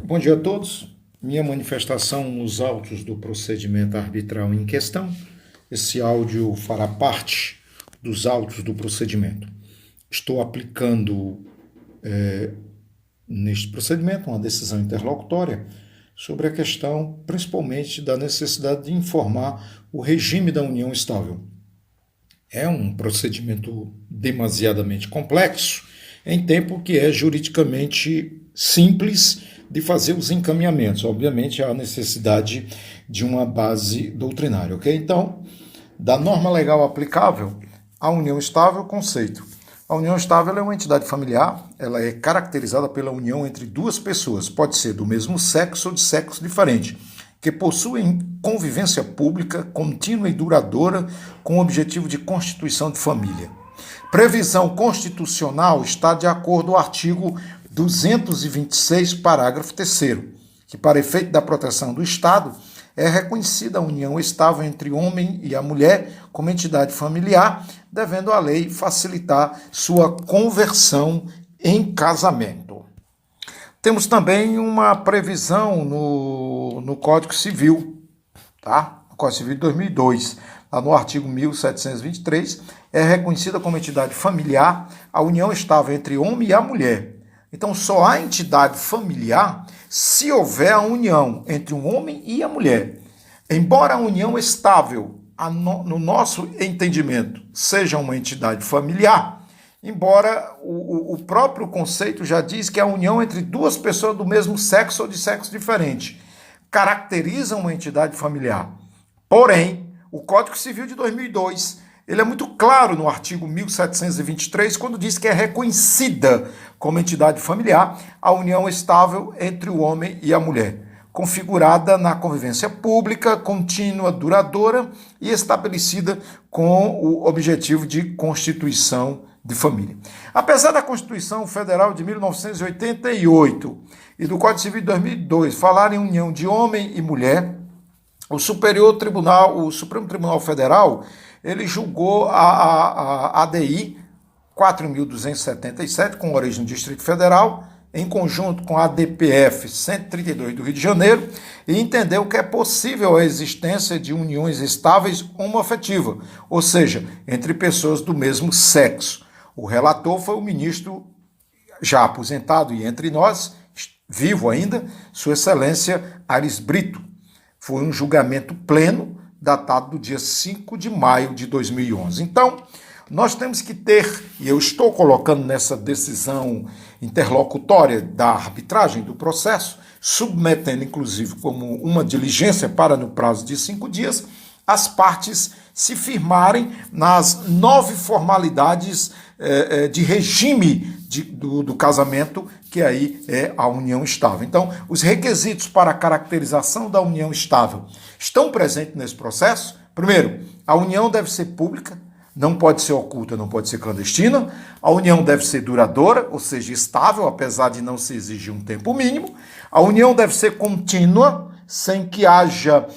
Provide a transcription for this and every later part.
Bom dia a todos. Minha manifestação nos autos do procedimento arbitral em questão. Esse áudio fará parte dos autos do procedimento. Estou aplicando neste procedimento uma decisão interlocutória sobre a questão, principalmente, da necessidade de informar o regime da união estável. É um procedimento demasiadamente complexo, em tempo que é juridicamente simples de fazer os encaminhamentos. Obviamente, há necessidade de uma base doutrinária, ok? Então, da norma legal aplicável, a união estável, conceito. A união estável é uma entidade familiar, ela é caracterizada pela união entre duas pessoas, pode ser do mesmo sexo ou de sexo diferente, que possuem convivência pública, contínua e duradoura, com o objetivo de constituição de família. Previsão constitucional está de acordo com o artigo 226, parágrafo 3º, que, para efeito da proteção do Estado, é reconhecida a união estável entre o homem e a mulher como entidade familiar, devendo a lei facilitar sua conversão em casamento. Temos também uma previsão no Código Civil, tá? No Código Civil de 2002, lá no artigo 1723, é reconhecida como entidade familiar a união estável entre o homem e a mulher. Então, só há entidade familiar se houver a união entre o homem e a mulher. Embora a união estável, no nosso entendimento, seja uma entidade familiar, embora o próprio conceito já diz que a união entre duas pessoas do mesmo sexo ou de sexo diferente caracteriza uma entidade familiar. Porém, o Código Civil de 2002, ele é muito claro no artigo 1723, quando diz que é reconhecida como entidade familiar a união estável entre o homem e a mulher, configurada na convivência pública, contínua, duradoura e estabelecida com o objetivo de constituição de família. Apesar da Constituição Federal de 1988 e do Código Civil de 2002 falar em união de homem e mulher, o Supremo Tribunal Federal, ele julgou a ADI 4.277, com origem no Distrito Federal, em conjunto com a ADPF 132 do Rio de Janeiro, e entendeu que é possível a existência de uniões estáveis homoafetivas, ou seja, entre pessoas do mesmo sexo. O relator foi o ministro já aposentado e entre nós, vivo ainda, Sua Excelência Aires Brito. Foi um julgamento pleno, datado do dia 5 de maio de 2011. Então, nós temos que ter, e eu estou colocando nessa decisão interlocutória da arbitragem do processo, submetendo inclusive como uma diligência para no prazo de 5 dias, as partes se firmarem nas 9 formalidades de regime do casamento, que aí é a união estável. Então, os requisitos para a caracterização da união estável estão presentes nesse processo. Primeiro, a união deve ser pública, não pode ser oculta, não pode ser clandestina. A união deve ser duradoura, ou seja, estável, apesar de não se exigir um tempo mínimo. A união deve ser contínua, sem que haja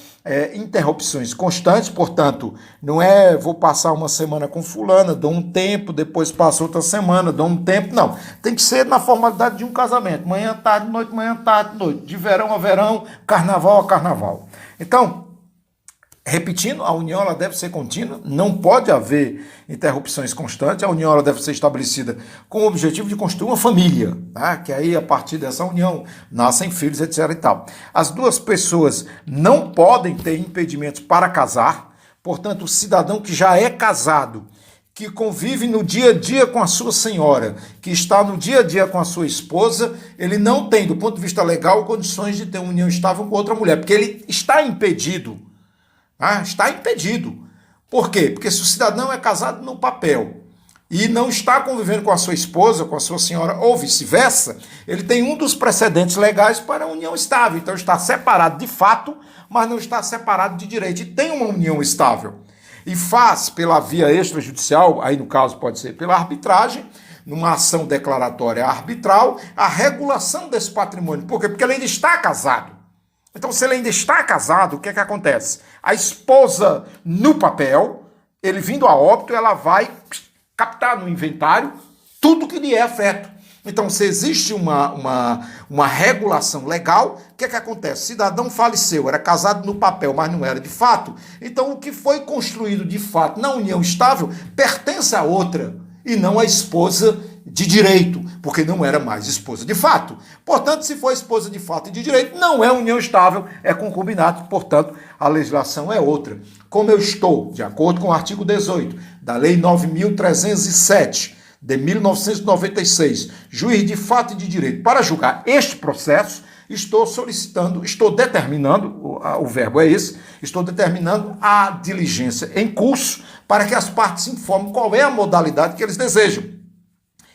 interrupções constantes, portanto, não é vou passar uma semana com fulana, dou um tempo, depois passo outra semana, dou um tempo, não. Tem que ser na formalidade de um casamento, manhã, tarde, noite, de verão a verão, carnaval a carnaval. Então, repetindo, a união ela deve ser contínua, não pode haver interrupções constantes, a união ela deve ser estabelecida com o objetivo de construir uma família, tá? Que aí a partir dessa união nascem filhos, etc. e tal. As duas pessoas não podem ter impedimentos para casar, portanto, o cidadão que já é casado, que convive no dia a dia com a sua senhora, que está no dia a dia com a sua esposa, ele não tem, do ponto de vista legal, condições de ter uma união estável com outra mulher, porque ele está impedido. Está impedido. Por quê? Porque se o cidadão é casado no papel e não está convivendo com a sua esposa, com a sua senhora, ou vice-versa, ele tem um dos precedentes legais para a união estável. Então está separado de fato, mas não está separado de direito. E tem uma união estável. E faz pela via extrajudicial, aí no caso pode ser pela arbitragem, numa ação declaratória arbitral, a regulação desse patrimônio. Por quê? Porque ele ainda está casado. Então, se ele ainda está casado, o que é que acontece? A esposa, no papel, ele vindo a óbito, ela vai captar no inventário tudo que lhe é afeto. Então, se existe uma regulação legal, o que é que acontece? Cidadão faleceu, era casado no papel, mas não era de fato. Então, o que foi construído de fato na união estável pertence a outra e não à esposa de direito, porque não era mais esposa de fato. Portanto, se for esposa de fato e de direito, não é união estável, é concubinato, portanto, a legislação é outra. Como eu estou, de acordo com o artigo 18 da Lei 9.307, de 1996, juiz de fato e de direito, para julgar este processo, estou determinando, o verbo é esse, estou determinando a diligência em curso para que as partes informem qual é a modalidade que eles desejam.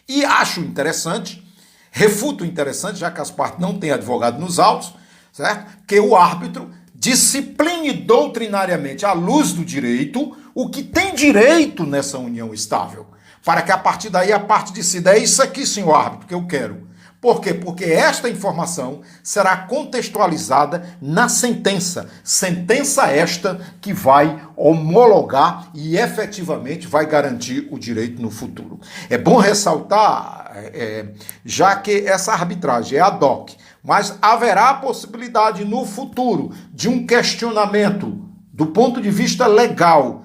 E acho interessante, refuto interessante, já que as partes não têm advogado nos autos, certo? Que o árbitro discipline doutrinariamente, à luz do direito, o que tem direito nessa união estável, para que a partir daí a parte decida, é isso aqui, senhor árbitro, que eu quero. Por quê? Porque esta informação será contextualizada na sentença. Sentença esta que vai homologar e efetivamente vai garantir o direito no futuro. É bom ressaltar, já que essa arbitragem é ad hoc, mas haverá a possibilidade no futuro de um questionamento do ponto de vista legal,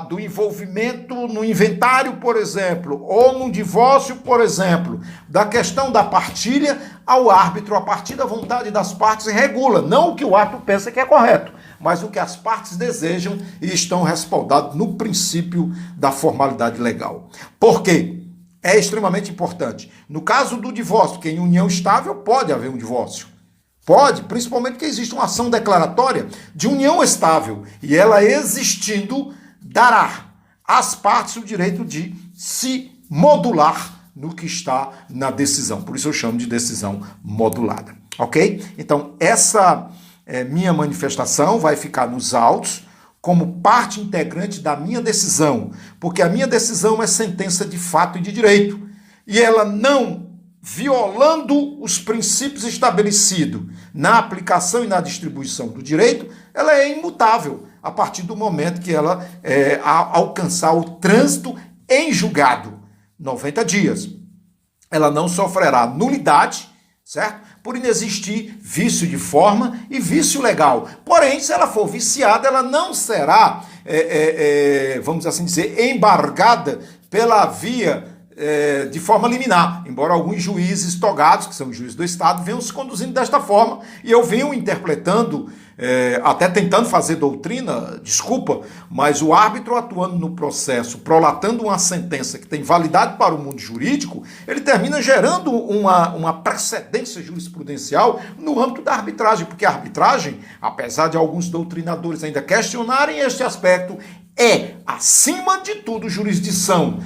do envolvimento no inventário, por exemplo, ou no divórcio, por exemplo, da questão da partilha, ao árbitro, a partir da vontade das partes, regula, não o que o árbitro pensa que é correto, mas o que as partes desejam e estão respaldados no princípio da formalidade legal. Por quê? É extremamente importante. No caso do divórcio, que em união estável pode haver um divórcio. Pode, principalmente porque existe uma ação declaratória de união estável, e ela existindo, dará às partes o direito de se modular no que está na decisão. Por isso eu chamo de decisão modulada. Ok? Então, essa minha manifestação vai ficar nos autos como parte integrante da minha decisão, porque a minha decisão é sentença de fato e de direito. E ela não, violando os princípios estabelecidos na aplicação e na distribuição do direito, ela é imutável a partir do momento que ela alcançar o trânsito em julgado, 90 dias. Ela não sofrerá nulidade, certo? Por inexistir vício de forma e vício legal. Porém, se ela for viciada, ela não será, vamos assim dizer, embargada pela via de forma liminar, embora alguns juízes togados, que são juízes do Estado, venham se conduzindo desta forma, e eu venho interpretando, até tentando fazer doutrina, desculpa, mas o árbitro atuando no processo, prolatando uma sentença que tem validade para o mundo jurídico, ele termina gerando uma precedência jurisprudencial no âmbito da arbitragem, porque a arbitragem, apesar de alguns doutrinadores ainda questionarem este aspecto, é, acima de tudo, jurisdição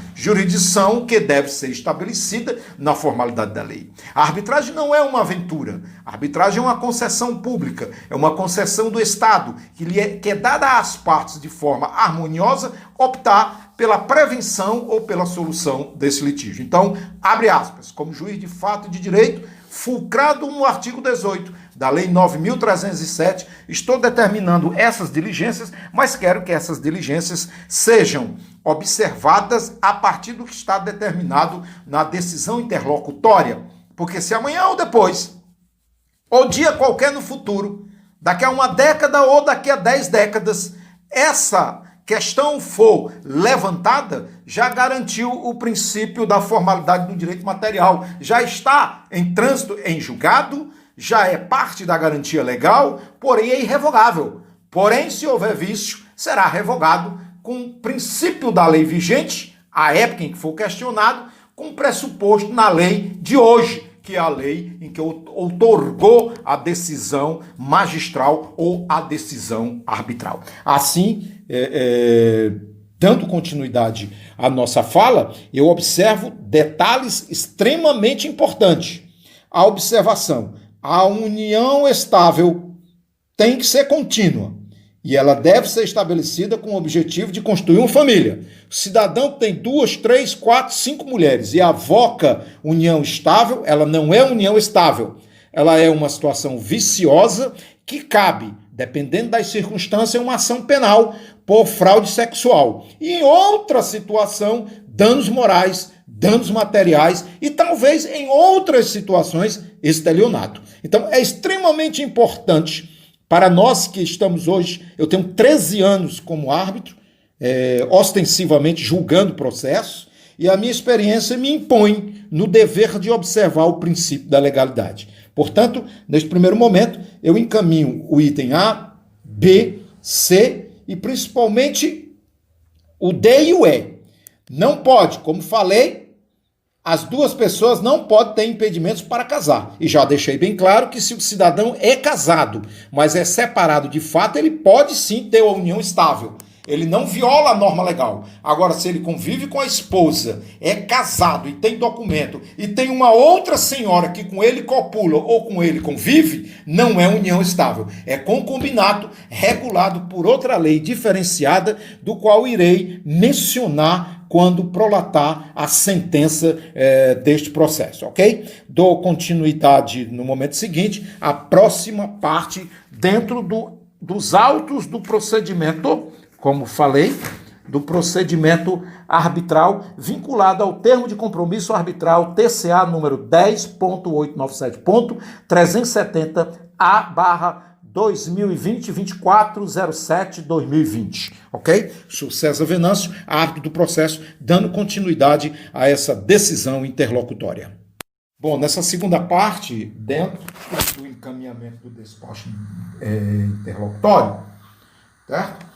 que deve ser estabelecida na formalidade da lei. A arbitragem não é uma aventura, a arbitragem é uma concessão pública, é uma concessão do Estado, que é dada às partes de forma harmoniosa optar pela prevenção ou pela solução desse litígio. Então, abre aspas, como juiz de fato e de direito, fulcrado no artigo 18 da Lei 9.307, estou determinando essas diligências, mas quero que essas diligências sejam observadas a partir do que está determinado na decisão interlocutória. Porque se amanhã ou depois, ou dia qualquer no futuro, daqui a uma década ou daqui a 10 décadas, essa questão for levantada, já garantiu o princípio da formalidade do direito material, já está em trânsito em julgado, já é parte da garantia legal, porém é irrevogável. Porém, se houver vício, será revogado com o princípio da lei vigente, a época em que for questionado, com pressuposto na lei de hoje, que é a lei em que outorgou a decisão magistral ou a decisão arbitral. Assim, dando continuidade à nossa fala, eu observo detalhes extremamente importantes. A observação: a união estável tem que ser contínua e ela deve ser estabelecida com o objetivo de construir uma família. O cidadão tem 2, 3, 4, 5 mulheres e avoca união estável, ela não é união estável. Ela é uma situação viciosa que cabe, dependendo das circunstâncias, uma ação penal por fraude sexual. E em outra situação, danos morais danos materiais e talvez em outras situações estelionato. Então é extremamente importante para nós que estamos hoje, eu tenho 13 anos como árbitro, ostensivamente julgando processos, e a minha experiência me impõe no dever de observar o princípio da legalidade. Portanto, neste primeiro momento, eu encaminho o item A, B, C e principalmente o D e o E. Não pode, como falei, as duas pessoas não podem ter impedimentos para casar. E já deixei bem claro que se o cidadão é casado, mas é separado de fato, ele pode sim ter uma união estável. Ele não viola a norma legal. Agora, se ele convive com a esposa, é casado e tem documento, e tem uma outra senhora que com ele copula ou com ele convive, não é união estável. É concubinato regulado por outra lei diferenciada, do qual irei mencionar quando prolatar a sentença deste processo, ok? Dou continuidade no momento seguinte, à próxima parte dentro dos autos do procedimento, como falei, do procedimento arbitral vinculado ao termo de compromisso arbitral TCA número 10.897.370A/2020-2407-2020, ok? Sou César Venâncio, árbitro do processo, dando continuidade a essa decisão interlocutória. Bom, nessa segunda parte, dentro do encaminhamento do despacho interlocutório, certo?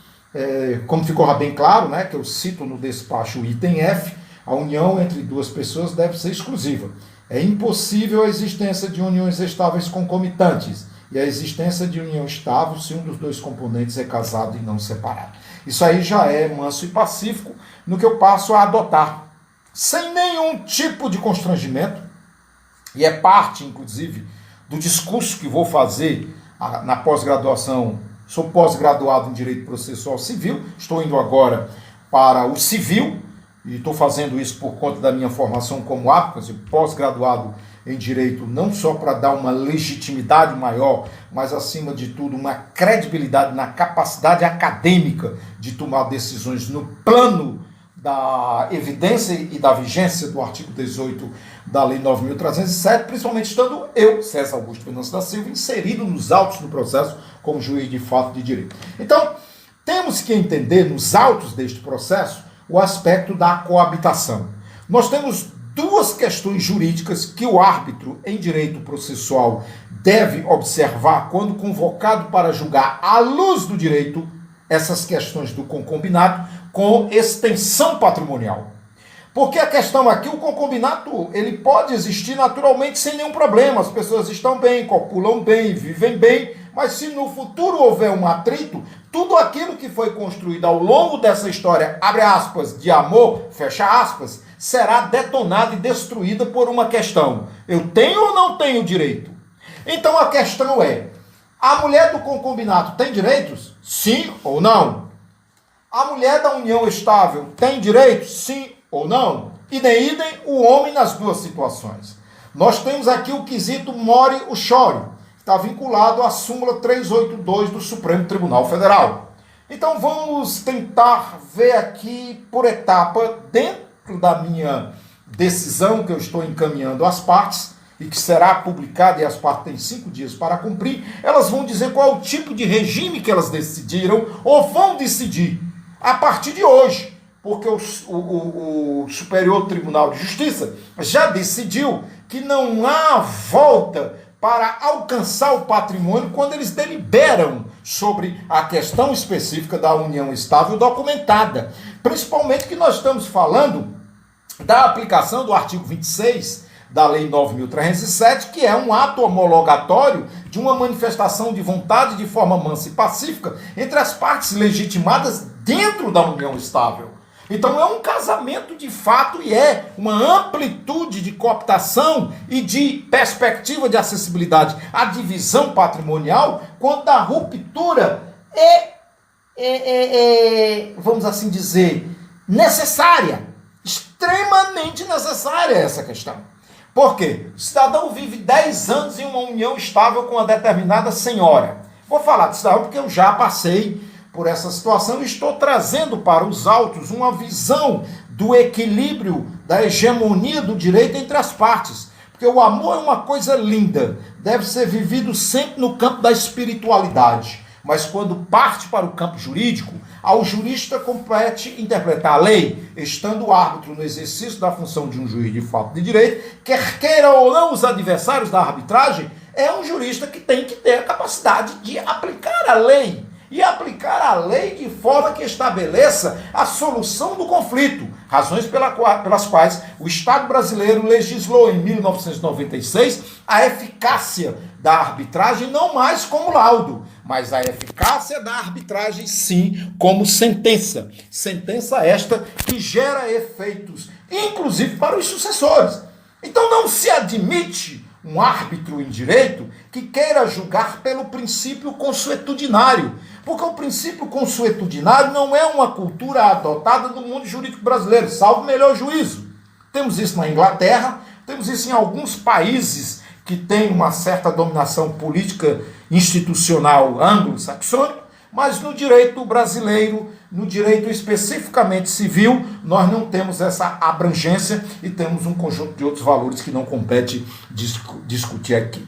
Como ficou bem claro, né, que eu cito no despacho o item F, a união entre duas pessoas deve ser exclusiva. É impossível a existência de uniões estáveis concomitantes e a existência de união estável se um dos dois componentes é casado e não separado. Isso aí já é manso e pacífico no que eu passo a adotar, sem nenhum tipo de constrangimento, e é parte, inclusive, do discurso que vou fazer na pós-graduação. Sou pós-graduado em Direito Processual Civil, estou indo agora para o Civil, e estou fazendo isso por conta da minha formação como árbitro, pós-graduado em Direito, não só para dar uma legitimidade maior, mas, acima de tudo, uma credibilidade na capacidade acadêmica de tomar decisões no plano da evidência e da vigência do artigo 18 da Lei 9.307, principalmente estando eu, César Augusto Venâncio da Silva, inserido nos autos do processo como juiz de fato de direito. Então, temos que entender nos autos deste processo o aspecto da coabitação. Nós temos duas questões jurídicas que o árbitro em direito processual deve observar quando convocado para julgar, à luz do direito, essas questões do concubinato com extensão patrimonial. Porque a questão aqui, o concubinato, ele pode existir naturalmente sem nenhum problema. As pessoas estão bem, copulam bem, vivem bem, mas se no futuro houver um atrito, tudo aquilo que foi construído ao longo dessa história, abre aspas, de amor, fecha aspas, será detonado e destruída por uma questão. Eu tenho ou não tenho direito? Então a questão é, a mulher do concubinato tem direitos? Sim ou não? A mulher da união estável tem direitos? Sim ou não? Idem o homem nas duas situações. Nós temos aqui o quesito more o chore, que está vinculado à súmula 382 do Supremo Tribunal Federal. Então vamos tentar ver aqui por etapa, dentro da minha decisão que eu estou encaminhando às partes, e que será publicada, e as partes têm 5 dias para cumprir, elas vão dizer qual é o tipo de regime que elas decidiram ou vão decidir a partir de hoje, porque o Superior Tribunal de Justiça já decidiu que não há volta para alcançar o patrimônio quando eles deliberam sobre a questão específica da união estável documentada. Principalmente que nós estamos falando da aplicação do artigo 26 da Lei 9.307, que é um ato homologatório de uma manifestação de vontade de forma mansa e pacífica entre as partes legitimadas dentro da união estável. Então é um casamento de fato e é uma amplitude de cooptação e de perspectiva de acessibilidade à divisão patrimonial quando a ruptura vamos assim dizer, necessária, extremamente necessária essa questão. Por quê? O cidadão vive 10 anos em uma união estável com uma determinada senhora. Vou falar de cidadão porque eu já passei por essa situação e estou trazendo para os autos uma visão do equilíbrio, da hegemonia do direito entre as partes. Porque o amor é uma coisa linda, deve ser vivido sempre no campo da espiritualidade. Mas quando parte para o campo jurídico, ao jurista compete interpretar a lei, estando o árbitro no exercício da função de um juiz de fato de direito, quer queira ou não os adversários da arbitragem, é um jurista que tem que ter a capacidade de aplicar a lei. E aplicar a lei de forma que estabeleça a solução do conflito, razões pelas quais o Estado brasileiro legislou em 1996 a eficácia da arbitragem não mais como laudo, mas a eficácia da arbitragem sim como sentença. Sentença esta que gera efeitos, inclusive para os sucessores. Então não se admite um árbitro em direito que queira julgar pelo princípio consuetudinário, porque o princípio consuetudinário não é uma cultura adotada no mundo jurídico brasileiro, salvo melhor juízo. Temos isso na Inglaterra, temos isso em alguns países que têm uma certa dominação política institucional anglo-saxônica, mas no direito brasileiro, no direito especificamente civil, nós não temos essa abrangência e temos um conjunto de outros valores que não compete discutir aqui.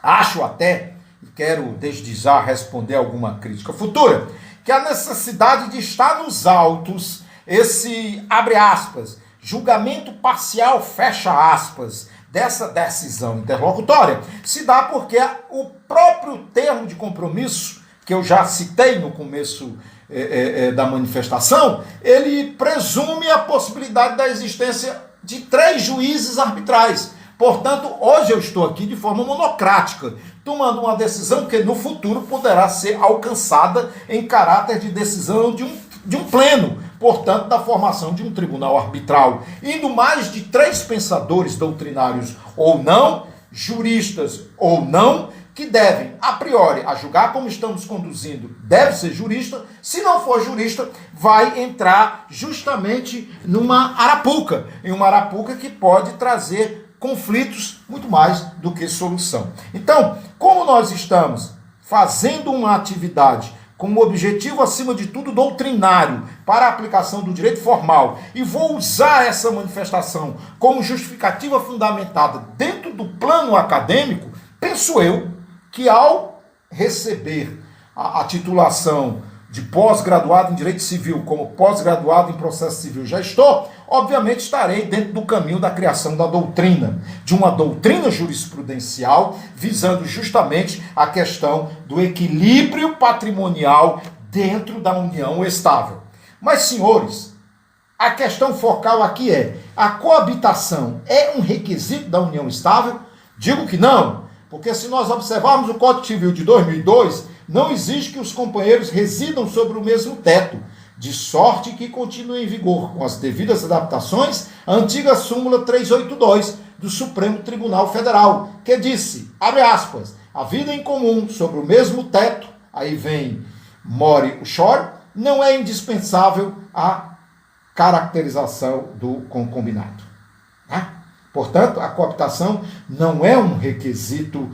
Acho até, e quero desde já responder alguma crítica futura, que a necessidade de estar nos autos, esse, abre aspas, julgamento parcial, fecha aspas, dessa decisão interlocutória, se dá porque o próprio termo de compromisso, que eu já citei no começo da manifestação, ele presume a possibilidade da existência de 3 juízes arbitrais. Portanto, hoje eu estou aqui de forma monocrática, tomando uma decisão que no futuro poderá ser alcançada em caráter de decisão de um pleno, portanto, da formação de um tribunal arbitral, indo mais de 3 pensadores doutrinários ou não, juristas ou não, que devem, a priori, a julgar como estamos conduzindo, deve ser jurista. Se não for jurista, vai entrar justamente numa arapuca, em uma arapuca que pode trazer conflitos muito mais do que solução. Então, como nós estamos fazendo uma atividade com o objetivo, acima de tudo, doutrinário, para a aplicação do direito formal, e vou usar essa manifestação como justificativa fundamentada dentro do plano acadêmico, penso eu que ao receber a titulação de pós-graduado em Direito Civil, como pós-graduado em Processo Civil já estou, obviamente estarei dentro do caminho da criação da doutrina, de uma doutrina jurisprudencial, visando justamente a questão do equilíbrio patrimonial dentro da união estável. Mas, senhores, a questão focal aqui é: a coabitação é um requisito da união estável? Digo que não, porque se nós observarmos o Código Civil de 2002, não exige que os companheiros residam sobre o mesmo teto, de sorte que continue em vigor, com as devidas adaptações, a antiga súmula 382 do Supremo Tribunal Federal, que disse, abre aspas, a vida em comum sobre o mesmo teto, aí vem more o chore, não é indispensável a caracterização do concubinato. Né? Portanto, a coabitação não é um requisito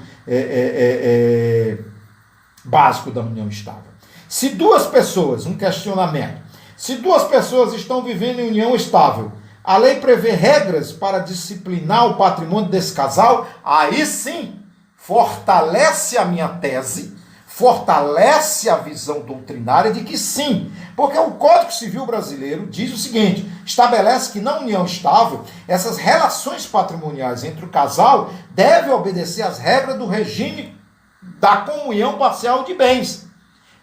básico da união estável. Se 2 pessoas, um questionamento, se 2 pessoas estão vivendo em união estável, a lei prevê regras para disciplinar o patrimônio desse casal, aí sim fortalece a minha tese, fortalece a visão doutrinária de que sim, porque o Código Civil brasileiro diz o seguinte, estabelece que na união estável, essas relações patrimoniais entre o casal devem obedecer às regras do regime da comunhão parcial de bens.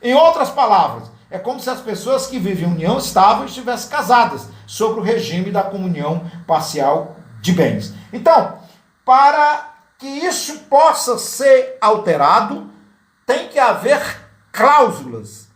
Em outras palavras, é como se as pessoas que vivem em união estável estivessem casadas sobre o regime da comunhão parcial de bens. Então, para que isso possa ser alterado, tem que haver cláusulas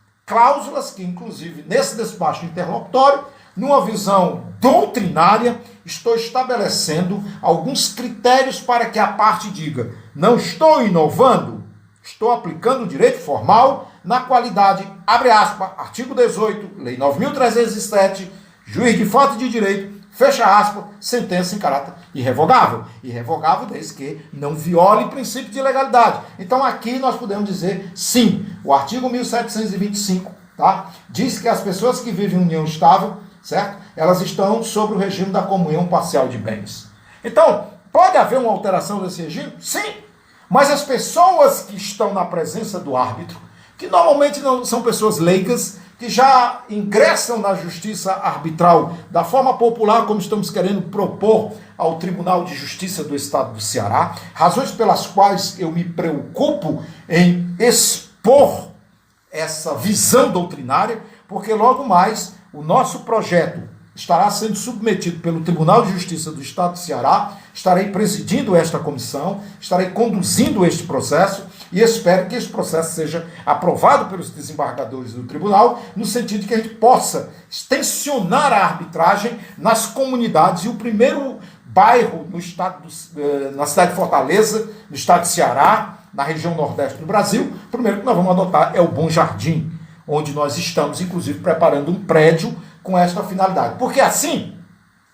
que, inclusive, nesse despacho interlocutório, numa visão doutrinária, estou estabelecendo alguns critérios para que a parte diga, não estou inovando, estou aplicando o direito formal na qualidade, abre aspas, artigo 18, lei 9.307, juiz de fato de direito, fecha aspas, sentença em caráter irrevogável. Irrevogável desde que não viole o princípio de legalidade. Então aqui nós podemos dizer sim, o artigo 1725, tá? Diz que as pessoas que vivem em união estável certo? Elas estão sobre o regime da comunhão parcial de bens. Então, pode haver uma alteração desse regime? Sim, mas as pessoas que estão na presença do árbitro, que normalmente não são pessoas leigas, que já ingressam na justiça arbitral da forma popular, como estamos querendo propor ao Tribunal de Justiça do Estado do Ceará, razões pelas quais eu me preocupo em expor essa visão doutrinária, porque logo mais o nosso projeto estará sendo submetido pelo Tribunal de Justiça do Estado do Ceará, estarei presidindo esta comissão, estarei conduzindo este processo e espero que este processo seja aprovado pelos desembargadores do tribunal, no sentido de que a gente possa extensionar a arbitragem nas comunidades. E o primeiro bairro no estado na cidade de Fortaleza, no estado de Ceará, na região nordeste do Brasil, o primeiro que nós vamos adotar é o Bom Jardim, onde nós estamos, inclusive, preparando um prédio com esta finalidade. Porque assim,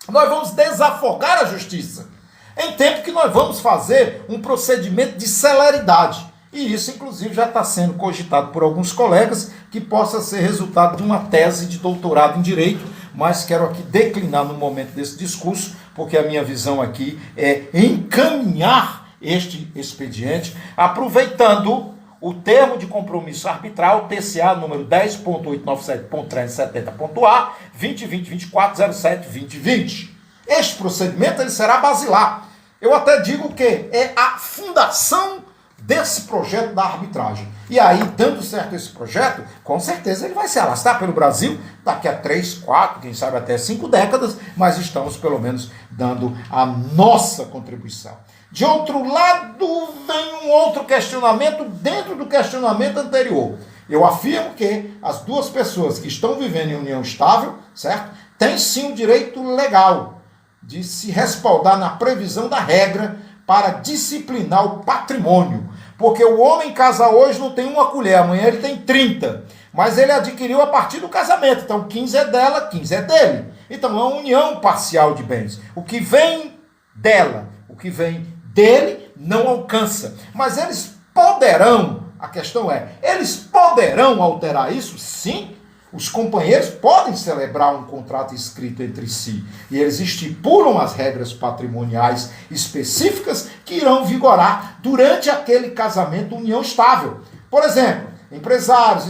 nós vamos desafogar a justiça, em tempo que nós vamos fazer um procedimento de celeridade. E isso, inclusive, já está sendo cogitado por alguns colegas, que possa ser resultado de uma tese de doutorado em Direito, mas quero aqui declinar no momento desse discurso, porque a minha visão aqui é encaminhar este expediente, aproveitando o termo de compromisso arbitral, TCA número 10.897.370.A, 2020-2407-2020. Este procedimento ele será basilar. Eu até digo que é a fundação desse projeto da arbitragem. E aí, dando certo esse projeto, com certeza ele vai se arrastar pelo Brasil daqui a 3, 4, quem sabe até 5 décadas, mas estamos pelo menos dando a nossa contribuição. De outro lado, vem um outro questionamento dentro do questionamento anterior. Eu afirmo que as duas pessoas que estão vivendo em união estável, certo, têm sim o direito legal de se respaldar na previsão da regra para disciplinar o patrimônio. Porque o homem casa hoje não tem uma colher, amanhã ele tem 30. Mas ele adquiriu a partir do casamento. Então 15 é dela, 15 é dele. Então é uma união parcial de bens. O que vem dela, o que vem dele não alcança. Mas eles poderão, a questão é, eles poderão alterar isso? Sim. Os companheiros podem celebrar um contrato escrito entre si e eles estipulam as regras patrimoniais específicas que irão vigorar durante aquele casamento união estável. Por exemplo, empresários,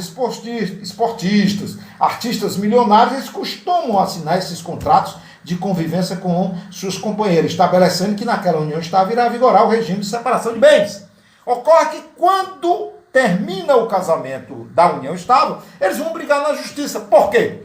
esportistas, artistas milionários, eles costumam assinar esses contratos de convivência com seus companheiros, estabelecendo que naquela união estável irá vigorar o regime de separação de bens. Ocorre que quando termina o casamento da união estável, eles vão brigar na justiça. Por quê?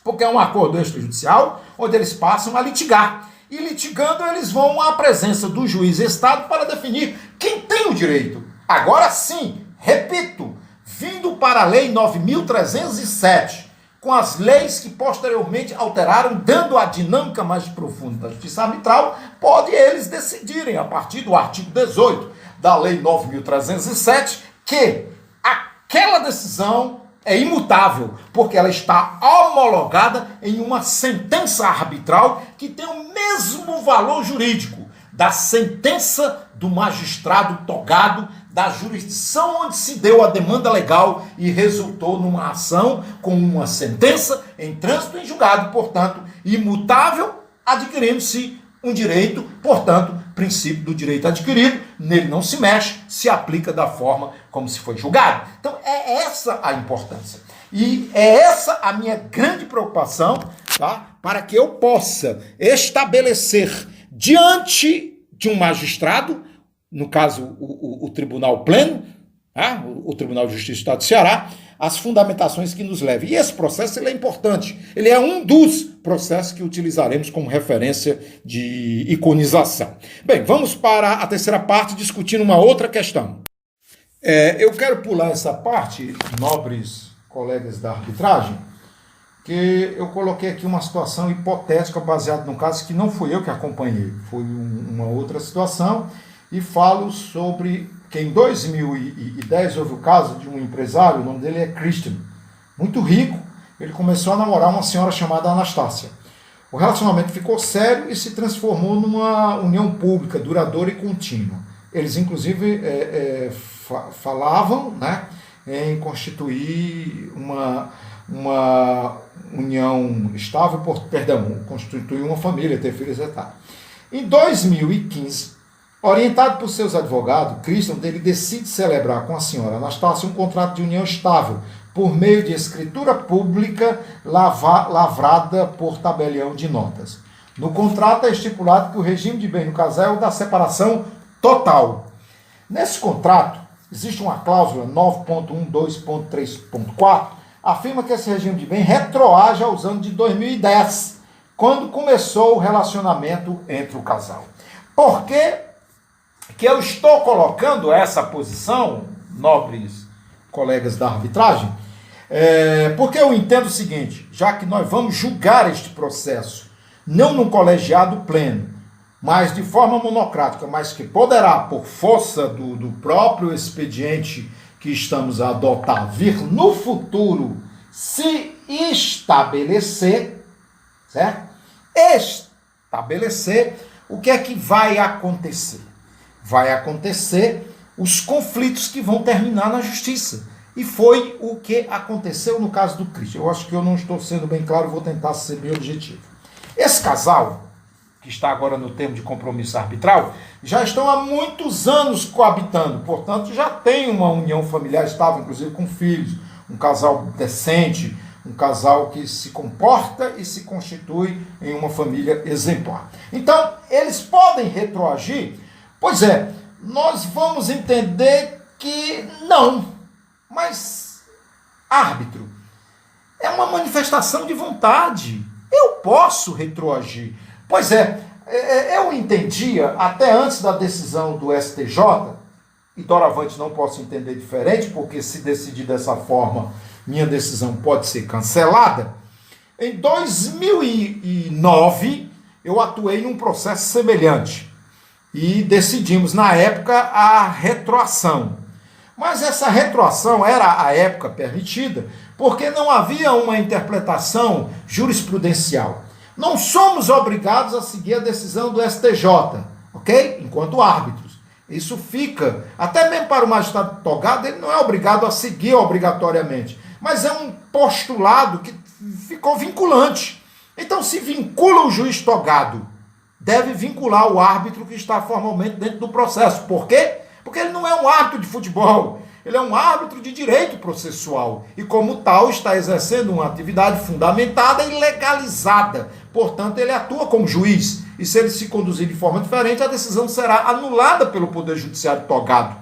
Porque é um acordo extrajudicial onde eles passam a litigar. E litigando, eles vão à presença do juiz Estado para definir quem tem o direito. Agora sim, repito, vindo para a Lei 9.307, com as leis que posteriormente alteraram, dando a dinâmica mais profunda da justiça arbitral, pode eles decidirem, a partir do artigo 18 da Lei 9.307, que aquela decisão é imutável, porque ela está homologada em uma sentença arbitral que tem o mesmo valor jurídico da sentença do magistrado togado da jurisdição onde se deu a demanda legal e resultou numa ação com uma sentença em trânsito em julgado, portanto, imutável, adquirindo-se um direito, portanto, princípio do direito adquirido, nele não se mexe, se aplica da forma como se foi julgado. Então, é essa a importância. E é essa a minha grande preocupação, tá? Para que eu possa estabelecer diante de um magistrado, no caso, o Tribunal Pleno, tá? O Tribunal de Justiça do Estado do Ceará, as fundamentações que nos levem. E esse processo ele é importante. Ele é um dos processos que utilizaremos como referência de iconização. Bem, vamos para a terceira parte, discutindo uma outra questão. Eu quero pular essa parte, nobres colegas da arbitragem, que eu coloquei aqui uma situação hipotética baseada num caso que não fui eu que acompanhei, foi uma outra situação, e falo sobre que em 2010 houve o caso de um empresário, o nome dele é Christian, muito rico. Ele começou a namorar uma senhora chamada Anastácia. O relacionamento ficou sério e se transformou numa união pública, duradoura e contínua. Eles, inclusive, falavam, né, em constituir uma união estável, constituir uma família, ter filhos e tal. Em 2015, orientado por seus advogados, Christian ele decide celebrar com a senhora Anastácia um contrato de união estável por meio de escritura pública lavrada por tabelião de notas. No contrato é estipulado que o regime de bem no casal é o da separação total. Nesse contrato, existe uma cláusula 9.12.3.4, afirma que esse regime de bem retroage aos anos de 2010, quando começou o relacionamento entre o casal. Por que eu estou colocando essa posição, nobres colegas da arbitragem? Porque eu entendo o seguinte, já que nós vamos julgar este processo, não num colegiado pleno, mas de forma monocrática, mas que poderá, por força do próprio expediente que estamos a adotar, vir no futuro se estabelecer, certo? Estabelecer o que é que vai acontecer. Vai acontecer os conflitos que vão terminar na justiça. E foi o que aconteceu no caso do Christian. Eu acho que eu não estou sendo bem claro, vou tentar ser bem objetivo. Esse casal, que está agora no termo de compromisso arbitral, já estão há muitos anos coabitando, portanto já tem uma união familiar estável, inclusive com filhos, um casal decente, um casal que se comporta e se constitui em uma família exemplar. Então, eles podem retroagir? Pois é, nós vamos entender que não, mas árbitro é uma manifestação de vontade. Eu posso retroagir. Pois é, eu entendia, até antes da decisão do STJ, e doravante não posso entender diferente, porque se decidir dessa forma, minha decisão pode ser cancelada. Em 2009, eu atuei num processo semelhante e decidimos, na época, a retroação. Mas essa retroação era, à época, permitida, porque não havia uma interpretação jurisprudencial. Não somos obrigados a seguir a decisão do STJ, ok? Enquanto árbitros. Isso fica, até mesmo para o magistrado togado, ele não é obrigado a seguir obrigatoriamente, mas é um postulado que ficou vinculante. Então, se vincula o juiz togado, deve vincular o árbitro que está formalmente dentro do processo. Por quê? Porque ele não é um árbitro de futebol, ele é um árbitro de direito processual e, como tal, está exercendo uma atividade fundamentada e legalizada. Portanto, ele atua como juiz e, se ele se conduzir de forma diferente, a decisão será anulada pelo Poder Judiciário togado.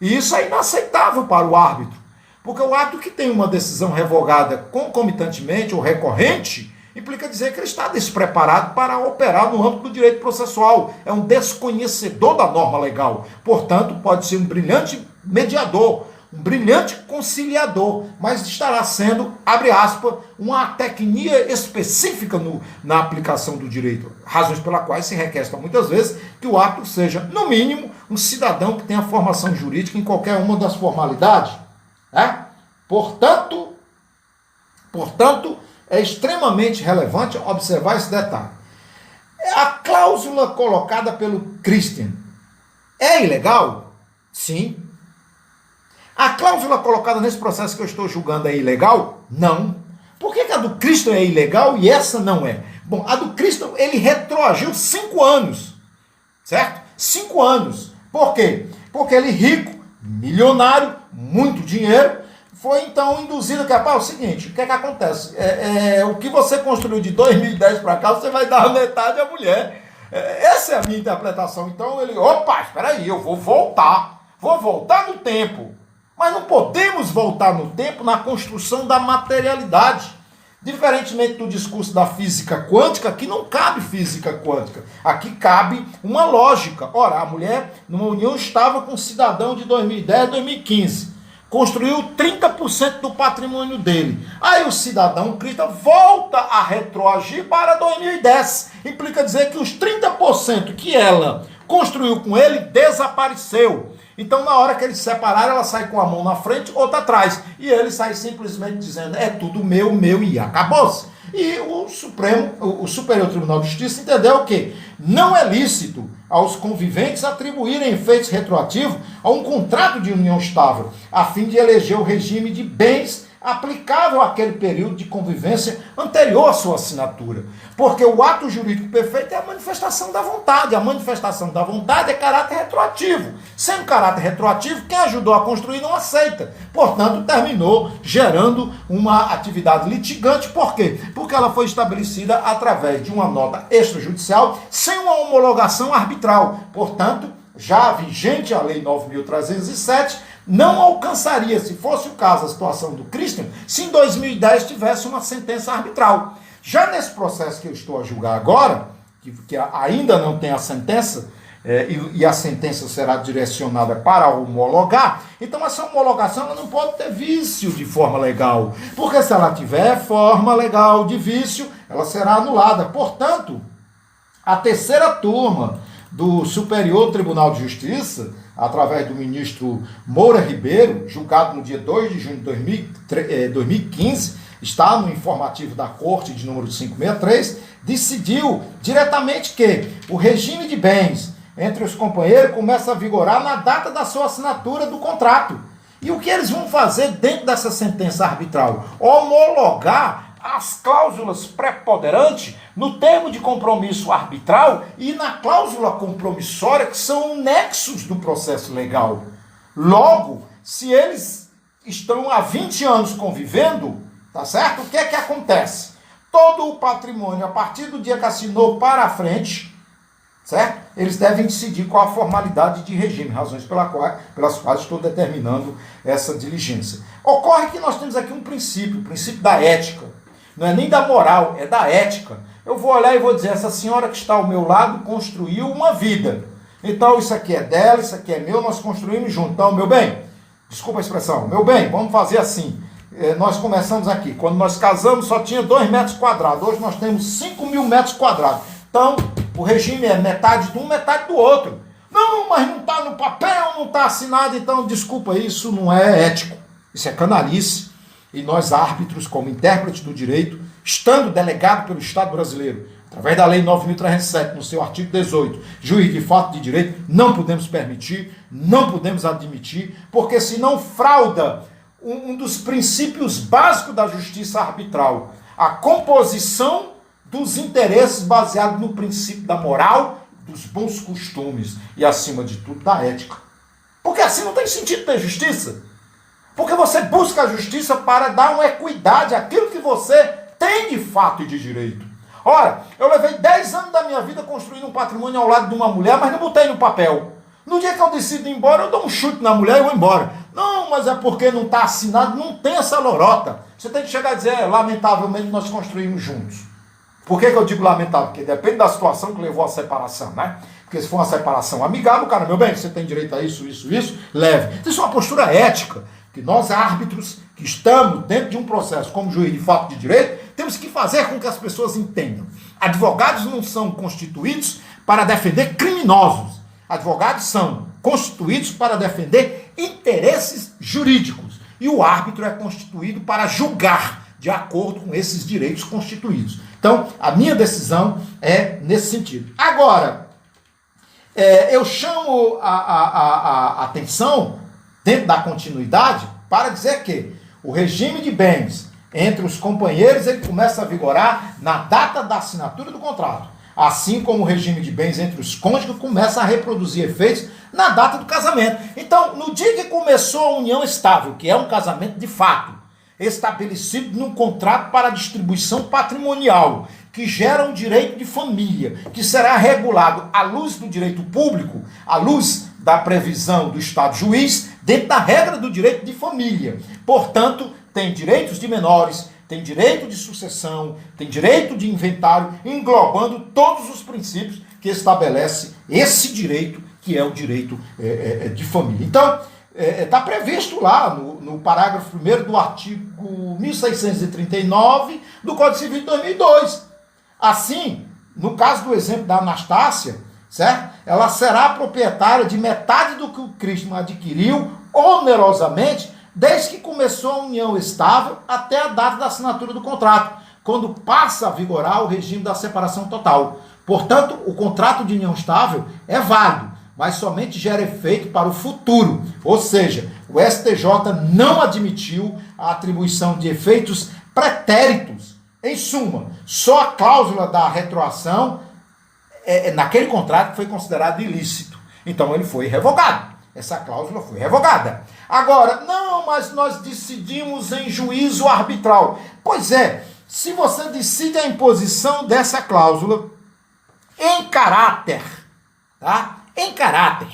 E isso é inaceitável para o árbitro, porque o árbitro que tem uma decisão revogada concomitantemente ou recorrente implica dizer que ele está despreparado para operar no âmbito do direito processual. É um desconhecedor da norma legal. Portanto, pode ser um brilhante mediador, um brilhante conciliador, mas estará sendo, abre aspas, uma tecnia específica na aplicação do direito. Razões pelas quais se requer muitas vezes que o árbitro seja, no mínimo, um cidadão que tenha formação jurídica em qualquer uma das formalidades. Portanto, é extremamente relevante observar esse detalhe. A cláusula colocada pelo Christian é ilegal? Sim. A cláusula colocada nesse processo que eu estou julgando é ilegal? Não. Por que a do Christian é ilegal e essa não é? Bom, a do Christian, ele retroagiu 5 anos, certo? 5 anos. Por quê? Porque ele rico, milionário, muito dinheiro, foi então induzido que, é o seguinte, o que é que acontece? O que você construiu de 2010 para cá, você vai dar metade à mulher. Essa é a minha interpretação. Então ele, espera aí, eu vou voltar no tempo. Mas não podemos voltar no tempo na construção da materialidade. Diferentemente do discurso da física quântica, aqui não cabe física quântica. Aqui cabe uma lógica. Ora, a mulher, numa união estável com um cidadão de 2010, 2015, construiu 30% do patrimônio dele. Aí o cidadão Christian volta a retroagir para 2010. Implica dizer que os 30% que ela construiu com ele desapareceu. Então, na hora que eles se separaram, ela sai com a mão na frente, outra atrás. E ele sai simplesmente dizendo, é tudo meu, e acabou-se. E o Superior Tribunal de Justiça entendeu que não é lícito aos conviventes atribuírem efeitos retroativos a um contrato de união estável, a fim de eleger o regime de bens aplicável àquele período de convivência anterior à sua assinatura. Porque o ato jurídico perfeito é a manifestação da vontade. A manifestação da vontade é caráter retroativo. Sendo caráter retroativo, quem ajudou a construir não aceita. Portanto, terminou gerando uma atividade litigante. Por quê? Porque ela foi estabelecida através de uma nota extrajudicial sem uma homologação arbitral. Portanto, já vigente a Lei 9.307, não alcançaria, se fosse o caso, a situação do Christian, se em 2010 tivesse uma sentença arbitral. Já nesse processo que eu estou a julgar agora, que ainda não tem a sentença, e a sentença será direcionada para homologar, então essa homologação ela não pode ter vício de forma legal, porque se ela tiver forma legal de vício, ela será anulada. Portanto, a terceira turma do Superior Tribunal de Justiça, através do ministro Moura Ribeiro, julgado no dia 2 de junho de 2015, está no informativo da Corte de número 563, decidiu diretamente que o regime de bens entre os companheiros começa a vigorar na data da sua assinatura do contrato. E o que eles vão fazer dentro dessa sentença arbitral? Homologar as cláusulas preponderantes no termo de compromisso arbitral e na cláusula compromissória, que são nexos do processo legal. Logo, se eles estão há 20 anos convivendo, tá certo? O que é que acontece? Todo o patrimônio, a partir do dia que assinou para frente, certo? Eles devem decidir qual a formalidade de regime, razões pelas quais estou determinando essa diligência. Ocorre que nós temos aqui um princípio, o princípio da ética. Não é nem da moral, é da ética. Eu vou olhar e vou dizer, essa senhora que está ao meu lado construiu uma vida. Então isso aqui é dela, isso aqui é meu, nós construímos junto. Então, meu bem, desculpa a expressão, meu bem, vamos fazer assim. Nós começamos aqui, quando nós casamos só tinha 2 metros quadrados, hoje nós temos 5.000 metros quadrados. Então, o regime é metade de um, metade do outro. Não, mas não está no papel, não está assinado, então desculpa, isso não é ético. Isso é canalice. E nós, árbitros, como intérpretes do direito, estando delegado pelo Estado brasileiro, através da Lei 9.307, no seu artigo 18, juiz de fato de direito, não podemos permitir, não podemos admitir, porque senão frauda um dos princípios básicos da justiça arbitral, a composição dos interesses baseado no princípio da moral, dos bons costumes e, acima de tudo, da ética. Porque assim não tem sentido ter justiça. Porque você busca a justiça para dar uma equidade àquilo que você tem de fato e de direito. Ora, eu levei 10 anos da minha vida construindo um patrimônio ao lado de uma mulher, mas não botei no papel. No dia que eu decido ir embora, eu dou um chute na mulher e vou embora. Não, mas é porque não está assinado, não tem essa lorota. Você tem que chegar e dizer, lamentavelmente nós construímos juntos. Por que eu digo lamentável? Porque depende da situação que levou à separação, né? Porque se for uma separação amigável, cara, meu bem, você tem direito a isso, leve. Isso é uma postura ética, que nós, árbitros, que estamos dentro de um processo como juiz de fato de direito, temos que fazer com que as pessoas entendam. Advogados não são constituídos para defender criminosos. Advogados são constituídos para defender interesses jurídicos. E o árbitro é constituído para julgar de acordo com esses direitos constituídos. Então, a minha decisão é nesse sentido. Agora, eu chamo a atenção, dentro da continuidade, para dizer que o regime de bens entre os companheiros ele começa a vigorar na data da assinatura do contrato. Assim como o regime de bens entre os cônjuges começa a reproduzir efeitos na data do casamento. Então, no dia que começou a união estável, que é um casamento de fato, estabelecido num contrato para distribuição patrimonial, que gera um direito de família, que será regulado à luz do direito público, à luz da previsão do Estado juiz, dentro da regra do direito de família. Portanto, tem direitos de menores, tem direito de sucessão, tem direito de inventário, englobando todos os princípios que estabelece esse direito, que é o direito de família. Então, está previsto lá no parágrafo 1º do artigo 1639 do Código Civil de 2002. Assim, no caso do exemplo da Anastácia, certo? Ela será proprietária de metade do que o Cristo adquiriu onerosamente desde que começou a união estável até a data da assinatura do contrato, quando passa a vigorar o regime da separação total. Portanto, o contrato de união estável é válido, mas somente gera efeito para o futuro. Ou seja, o STJ não admitiu a atribuição de efeitos pretéritos. Em suma, só a cláusula da retroação naquele contrato foi considerado ilícito. Então ele foi revogado. Essa cláusula foi revogada. Agora, não, mas nós decidimos em juízo arbitral. Pois é, se você decide a imposição dessa cláusula em caráter, tá? Em caráter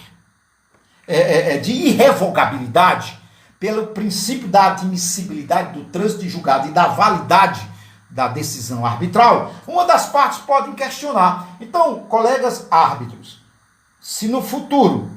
de irrevogabilidade, pelo princípio da admissibilidade do trânsito de julgado e da validade da decisão arbitral, uma das partes pode questionar. Então, colegas árbitros, se no futuro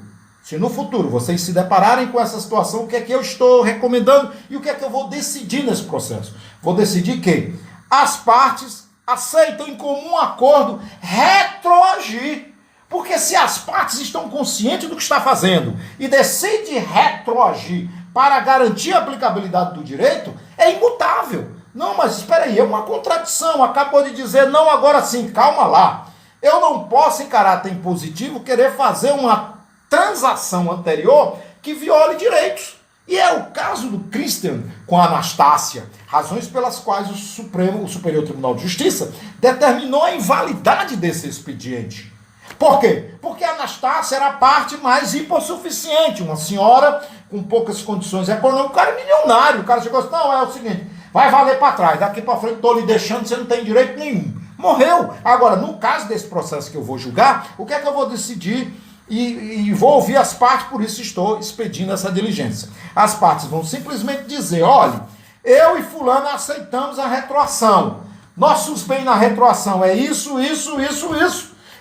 vocês se depararem com essa situação, o que é que eu estou recomendando e o que é que eu vou decidir nesse processo? Vou decidir que as partes aceitam em comum acordo retroagir. Porque se as partes estão conscientes do que está fazendo e decidem retroagir para garantir a aplicabilidade do direito, é imutável. Não, mas espera aí, é uma contradição. Acabou de dizer não, agora sim, calma lá. Eu não posso, em caráter impositivo, querer fazer uma transação anterior que viole direitos. E é o caso do Christian com a Anastácia, razões pelas quais o Superior Tribunal de Justiça determinou a invalidade desse expediente. Por quê? Porque a Anastácia era a parte mais hipossuficiente, uma senhora com poucas condições econômicas, o cara é milionário, o cara chegou assim, não, é o seguinte, vai valer para trás, daqui para frente estou lhe deixando, você não tem direito nenhum. Morreu. Agora, no caso desse processo que eu vou julgar, o que é que eu vou decidir? E vou ouvir as partes, por isso estou expedindo essa diligência. As partes vão simplesmente dizer, olha, eu e fulano aceitamos a retroação. Nossos bens na retroação é isso,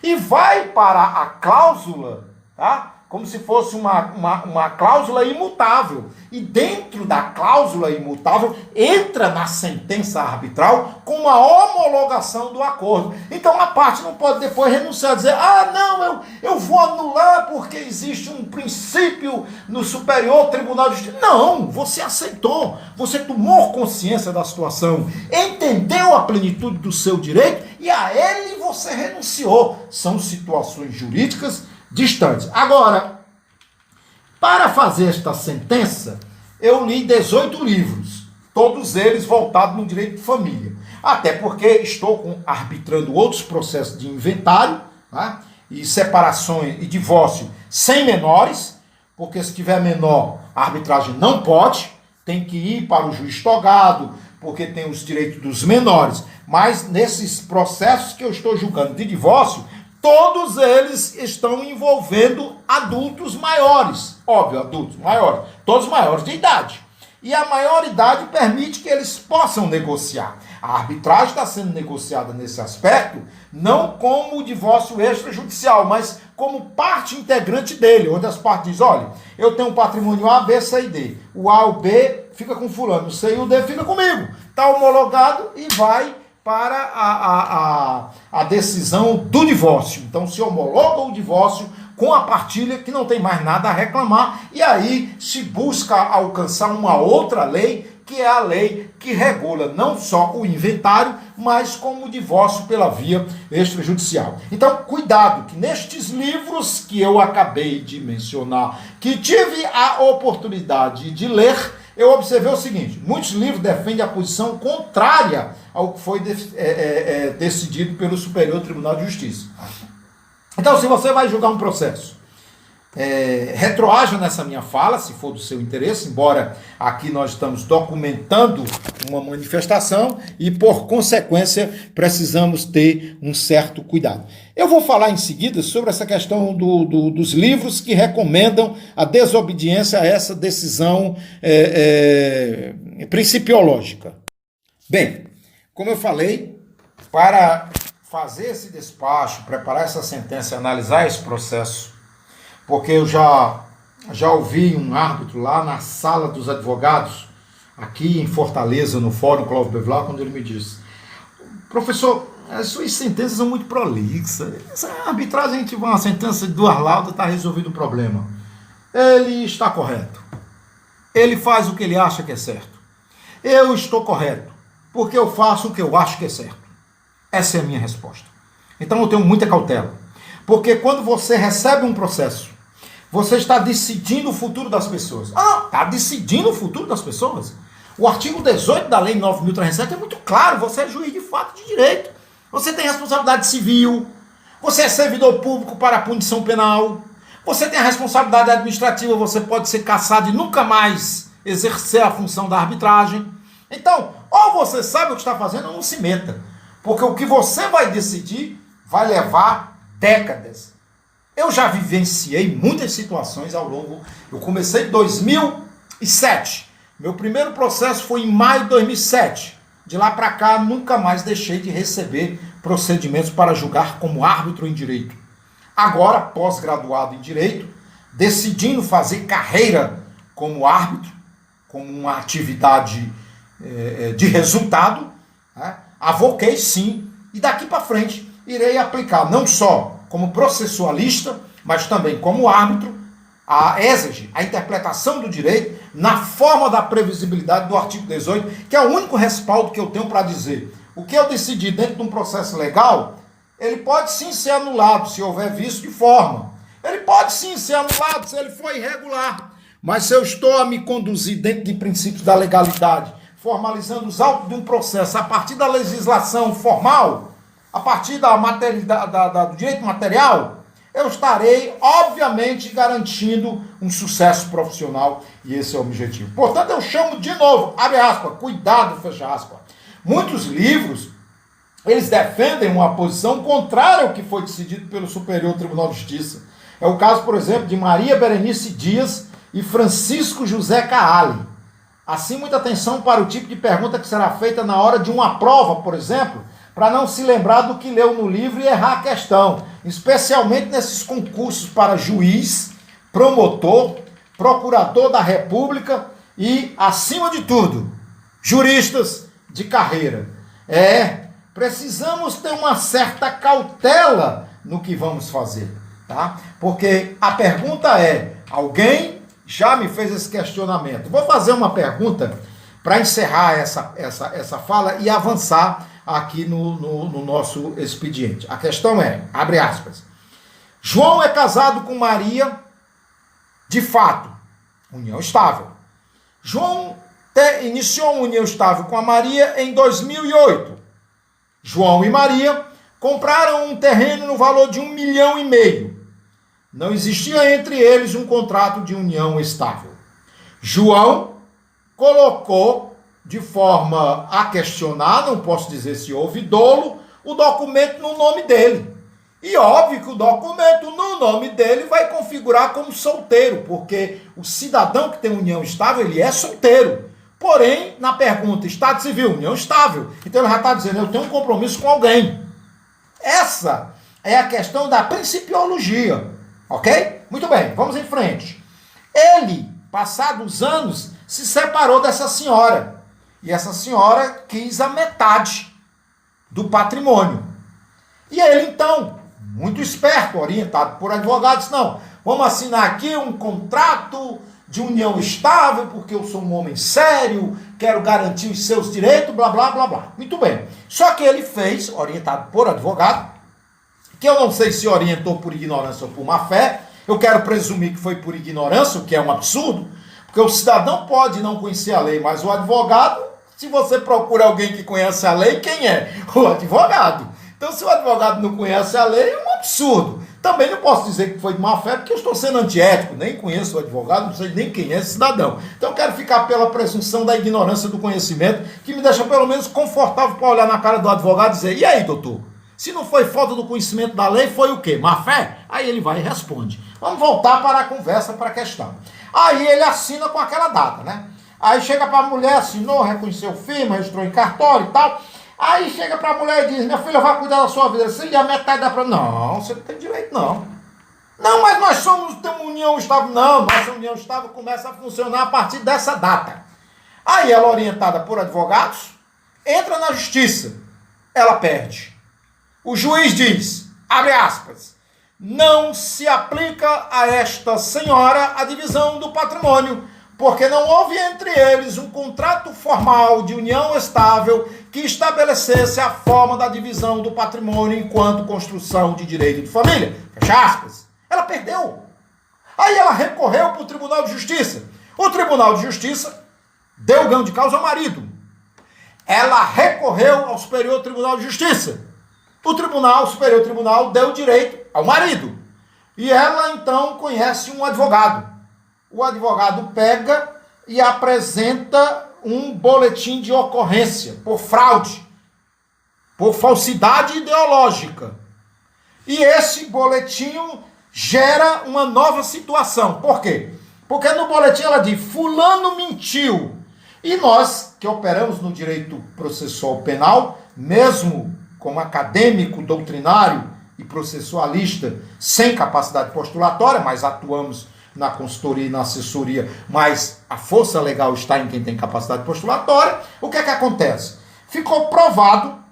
e vai para a cláusula, tá? Como se fosse uma cláusula imutável. E dentro da cláusula imutável, entra na sentença arbitral com uma homologação do acordo. Então a parte não pode depois renunciar a dizer, não, eu vou anular porque existe um princípio no Superior Tribunal de Justiça. Não, você aceitou, você tomou consciência da situação, entendeu a plenitude do seu direito e a ele você renunciou. São situações jurídicas distantes. Agora, para fazer esta sentença, eu li 18 livros, todos eles voltados no direito de família. Até porque estou arbitrando outros processos de inventário, tá? E separações e divórcio sem menores, porque se tiver menor, a arbitragem não pode, tem que ir para o juiz togado, porque tem os direitos dos menores. Mas nesses processos que eu estou julgando de divórcio, todos eles estão envolvendo adultos maiores. Óbvio, adultos maiores. Todos maiores de idade. E a maioridade permite que eles possam negociar. A arbitragem está sendo negociada nesse aspecto, não como divórcio extrajudicial, mas como parte integrante dele, onde as partes dizem, olha, eu tenho um patrimônio A, B, C e D. O A, o B fica com fulano, o C e o D fica comigo. Está homologado e vai para a decisão do divórcio. Então se homologa o divórcio com a partilha, que não tem mais nada a reclamar, e aí se busca alcançar uma outra lei, que é a lei que regula não só o inventário, mas como o divórcio pela via extrajudicial. Então, cuidado, que nestes livros que eu acabei de mencionar, que tive a oportunidade de ler, eu observei o seguinte, muitos livros defendem a posição contrária ao que foi decidido pelo Superior Tribunal de Justiça. Então, se você vai julgar um processo, retroaja nessa minha fala, se for do seu interesse, embora aqui nós estamos documentando uma manifestação e, por consequência, precisamos ter um certo cuidado. Eu vou falar em seguida sobre essa questão dos livros que recomendam a desobediência a essa decisão principiológica. Bem, como eu falei, para fazer esse despacho, preparar essa sentença, analisar esse processo, porque eu já ouvi um árbitro lá na sala dos advogados, aqui em Fortaleza, no Fórum Clóvis Bevilacqua, quando ele me disse, professor, as suas sentenças são muito prolixas, essa arbitragem, a gente vai uma sentença de 2 laudas, está resolvido o problema. Ele está correto. Ele faz o que ele acha que é certo. Eu estou correto, porque eu faço o que eu acho que é certo. Essa é a minha resposta. Então eu tenho muita cautela. Porque quando você recebe um processo Você está decidindo o futuro das pessoas. Ah, está decidindo o futuro das pessoas? O artigo 18 da Lei 9.307 é muito claro, você é juiz de fato e de direito. Você tem responsabilidade civil, você é servidor público para a punição penal, você tem a responsabilidade administrativa, você pode ser cassado e nunca mais exercer a função da arbitragem. Então, ou você sabe o que está fazendo ou não se meta. Porque o que você vai decidir vai levar décadas. Eu já vivenciei muitas situações ao longo... Eu comecei em 2007. Meu primeiro processo foi em maio de 2007. De lá para cá, nunca mais deixei de receber procedimentos para julgar como árbitro em direito. Agora, pós-graduado em direito, decidindo fazer carreira como árbitro, como uma atividade de resultado, né? Avoquei sim, e daqui para frente irei aplicar não só como processualista, mas também como árbitro, a exege, a interpretação do direito na forma da previsibilidade do artigo 18, que é o único respaldo que eu tenho para dizer. O que eu decidi dentro de um processo legal, ele pode sim ser anulado se houver vício de forma. Ele pode sim ser anulado se ele for irregular. Mas se eu estou a me conduzir dentro de princípios da legalidade, formalizando os autos de um processo a partir da legislação formal, a partir do direito material, eu estarei, obviamente, garantindo um sucesso profissional, e esse é o objetivo. Portanto, eu chamo de novo, abre aspas, cuidado, fecha aspas. Muitos livros, eles defendem uma posição contrária ao que foi decidido pelo Superior Tribunal de Justiça. É o caso, por exemplo, de Maria Berenice Dias e Francisco José Caale. Assim, muita atenção para o tipo de pergunta que será feita na hora de uma prova, por exemplo, para não se lembrar do que leu no livro e errar a questão, especialmente nesses concursos para juiz, promotor, procurador da República e, acima de tudo, juristas de carreira. Precisamos ter uma certa cautela no que vamos fazer, tá? Porque a pergunta é, alguém já me fez esse questionamento. Vou fazer uma pergunta para encerrar essa fala e avançar aqui no nosso expediente. A questão é, abre aspas, João é casado com Maria, de fato, união estável. João iniciou uma união estável com a Maria em 2008. João e Maria compraram um terreno no valor de 1,5 milhão. Não existia entre eles um contrato de união estável. João colocou, de forma a questionar, não posso dizer se houve dolo, o documento no nome dele. E óbvio que o documento no nome dele vai configurar como solteiro, porque o cidadão que tem união estável, ele é solteiro. Porém, na pergunta, Estado Civil, união estável. Então ele já está dizendo, eu tenho um compromisso com alguém. Essa é a questão da principiologia. Ok? Muito bem, vamos em frente. Ele, passados anos, se separou dessa senhora. E essa senhora quis a metade do patrimônio. E ele, então, muito esperto, orientado por advogados, não, vamos assinar aqui um contrato de união estável, porque eu sou um homem sério, quero garantir os seus direitos, blá, blá, blá, blá. Muito bem. Só que ele fez, orientado por advogado, que eu não sei se orientou por ignorância ou por má fé, eu quero presumir que foi por ignorância, o que é um absurdo, porque o cidadão pode não conhecer a lei, mas o advogado, se você procura alguém que conhece a lei, quem é? O advogado. Então, se o advogado não conhece a lei, é um absurdo. Também não posso dizer que foi de má fé, porque eu estou sendo antiético, nem conheço o advogado, não sei nem quem é esse cidadão. Então, eu quero ficar pela presunção da ignorância do conhecimento, que me deixa pelo menos confortável para olhar na cara do advogado e dizer, e aí, doutor? Se não foi falta do conhecimento da lei, foi o quê? Má fé? Aí ele vai e responde. Vamos voltar para a conversa, para a questão. Aí ele assina com aquela data, né? Aí chega para a mulher, assinou, reconheceu o firma, registrou em cartório e tal. Aí chega para a mulher e diz, minha filha vai cuidar da sua vida. Se a metade dá para... Não, você não tem direito, não. Não, mas nós temos união estável. Não, nossa união estável começa a funcionar a partir dessa data. Aí ela, orientada por advogados, entra na justiça. Ela perde. O juiz diz, abre aspas, não se aplica a esta senhora a divisão do patrimônio, porque não houve entre eles um contrato formal de união estável que estabelecesse a forma da divisão do patrimônio enquanto construção de direito de família. Fecha aspas. Ela perdeu. Aí ela recorreu para o Tribunal de Justiça. O Tribunal de Justiça deu ganho de causa ao marido. Ela recorreu ao Superior Tribunal de Justiça. O Superior Tribunal deu direito ao marido. E ela, então, conhece um advogado. O advogado pega e apresenta um boletim de ocorrência por fraude, por falsidade ideológica. E esse boletim gera uma nova situação. Por quê? Porque no boletim ela diz, fulano mentiu. E nós, que operamos no direito processual penal, mesmo como acadêmico, doutrinário e processualista, sem capacidade postulatória, mas atuamos na consultoria e na assessoria, mas a força legal está em quem tem capacidade postulatória, o que é que acontece? Ficou provado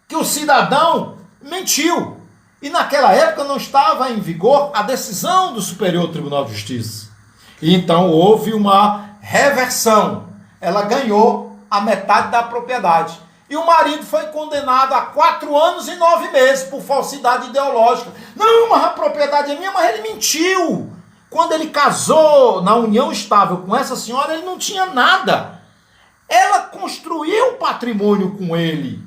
que o cidadão mentiu. E naquela época não estava em vigor a decisão do Superior Tribunal de Justiça. E então houve uma reversão. Ela ganhou a metade da propriedade. E o marido foi condenado a 4 anos e 9 meses por falsidade ideológica. Não, mas a propriedade é minha, mas ele mentiu. Quando ele casou na união estável com essa senhora, ele não tinha nada. Ela construiu patrimônio com ele.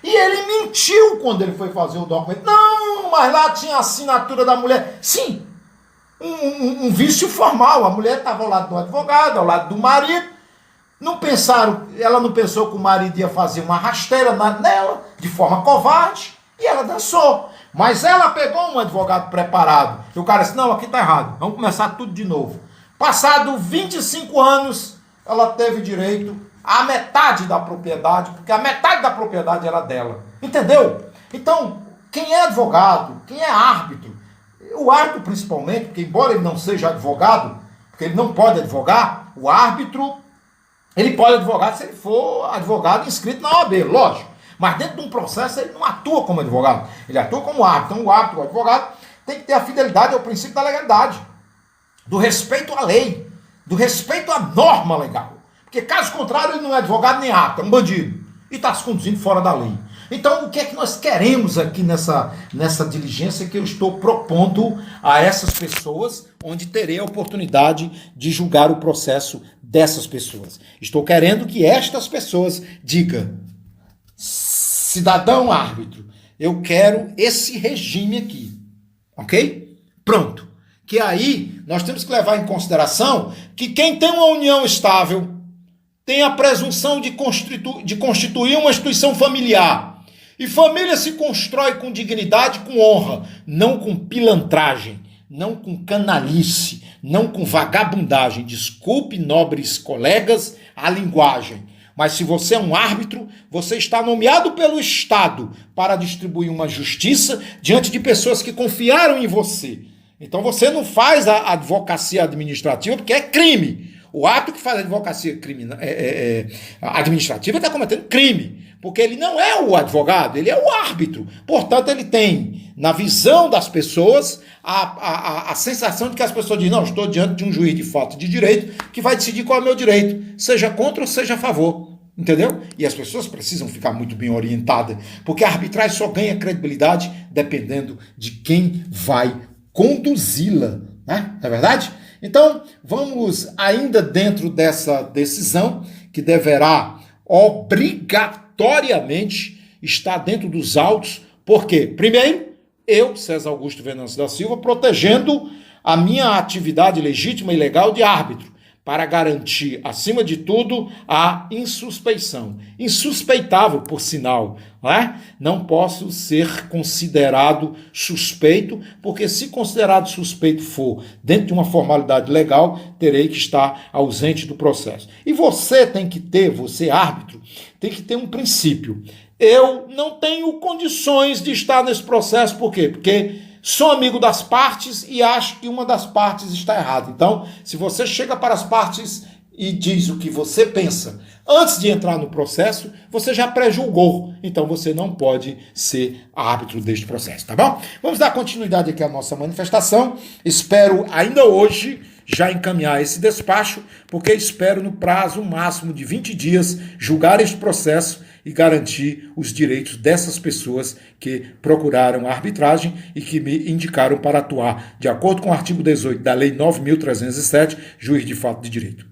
E ele mentiu quando ele foi fazer o documento. Não, mas lá tinha a assinatura da mulher. Sim, um vício formal. A mulher estava ao lado do advogado, ao lado do marido. Ela não pensou que o marido ia fazer uma rasteira nela, de forma covarde, e ela dançou. Mas ela pegou um advogado preparado. E o cara disse, não, aqui está errado, vamos começar tudo de novo. Passado 25 anos, ela teve direito à metade da propriedade, porque a metade da propriedade era dela. Entendeu? Então, quem é advogado, quem é árbitro, o árbitro principalmente, porque embora ele não seja advogado, porque ele não pode advogar, o árbitro, ele pode advogar se ele for advogado inscrito na OAB, lógico. Mas dentro de um processo ele não atua como advogado, ele atua como árbitro. Então o árbitro, o advogado, tem que ter a fidelidade ao princípio da legalidade, do respeito à lei, do respeito à norma legal. Porque caso contrário ele não é advogado nem árbitro, é um bandido. E está se conduzindo fora da lei. Então o que é que nós queremos aqui nessa diligência que eu estou propondo a essas pessoas, onde terei a oportunidade de julgar o processo dessas pessoas? Estou querendo que estas pessoas digam, cidadão árbitro, eu quero esse regime aqui, ok? Pronto. Que aí nós temos que levar em consideração que quem tem uma união estável tem a presunção de constituir uma instituição familiar. E família se constrói com dignidade, com honra, não com pilantragem, não com canalice, não com vagabundagem. Desculpe, nobres colegas, a linguagem. Mas se você é um árbitro, você está nomeado pelo Estado para distribuir uma justiça diante de pessoas que confiaram em você. Então você não faz a advocacia administrativa porque é crime. O ato que faz a advocacia administrativa está cometendo crime, porque ele não é o advogado, ele é o árbitro. Portanto, ele tem, na visão das pessoas, a sensação de que as pessoas dizem, não, estou diante de um juiz de fato de direito que vai decidir qual é o meu direito, seja contra ou seja a favor. Entendeu? E as pessoas precisam ficar muito bem orientadas, porque a arbitragem só ganha credibilidade dependendo de quem vai conduzi-la, né? Não é verdade? Então, vamos ainda dentro dessa decisão, que deverá obrigatoriamente estar dentro dos autos. Por quê? Primeiro, eu, César Augusto Venâncio da Silva, protegendo a minha atividade legítima e legal de árbitro, para garantir, acima de tudo, a insuspeição. Insuspeitável, por sinal, não é? Não posso ser considerado suspeito, porque se considerado suspeito for dentro de uma formalidade legal, terei que estar ausente do processo. E você tem que ter, você árbitro, tem que ter um princípio. Eu não tenho condições de estar nesse processo, por quê? Porque sou amigo das partes e acho que uma das partes está errada. Então, se você chega para as partes e diz o que você pensa antes de entrar no processo, você já pré-julgou. Então, você não pode ser árbitro deste processo, tá bom? Vamos dar continuidade aqui à nossa manifestação. Espero ainda hoje já encaminhar esse despacho, porque espero no prazo máximo de 20 dias julgar este processo e garantir os direitos dessas pessoas que procuraram a arbitragem e que me indicaram para atuar de acordo com o artigo 18 da Lei 9.307, juiz de fato de direito.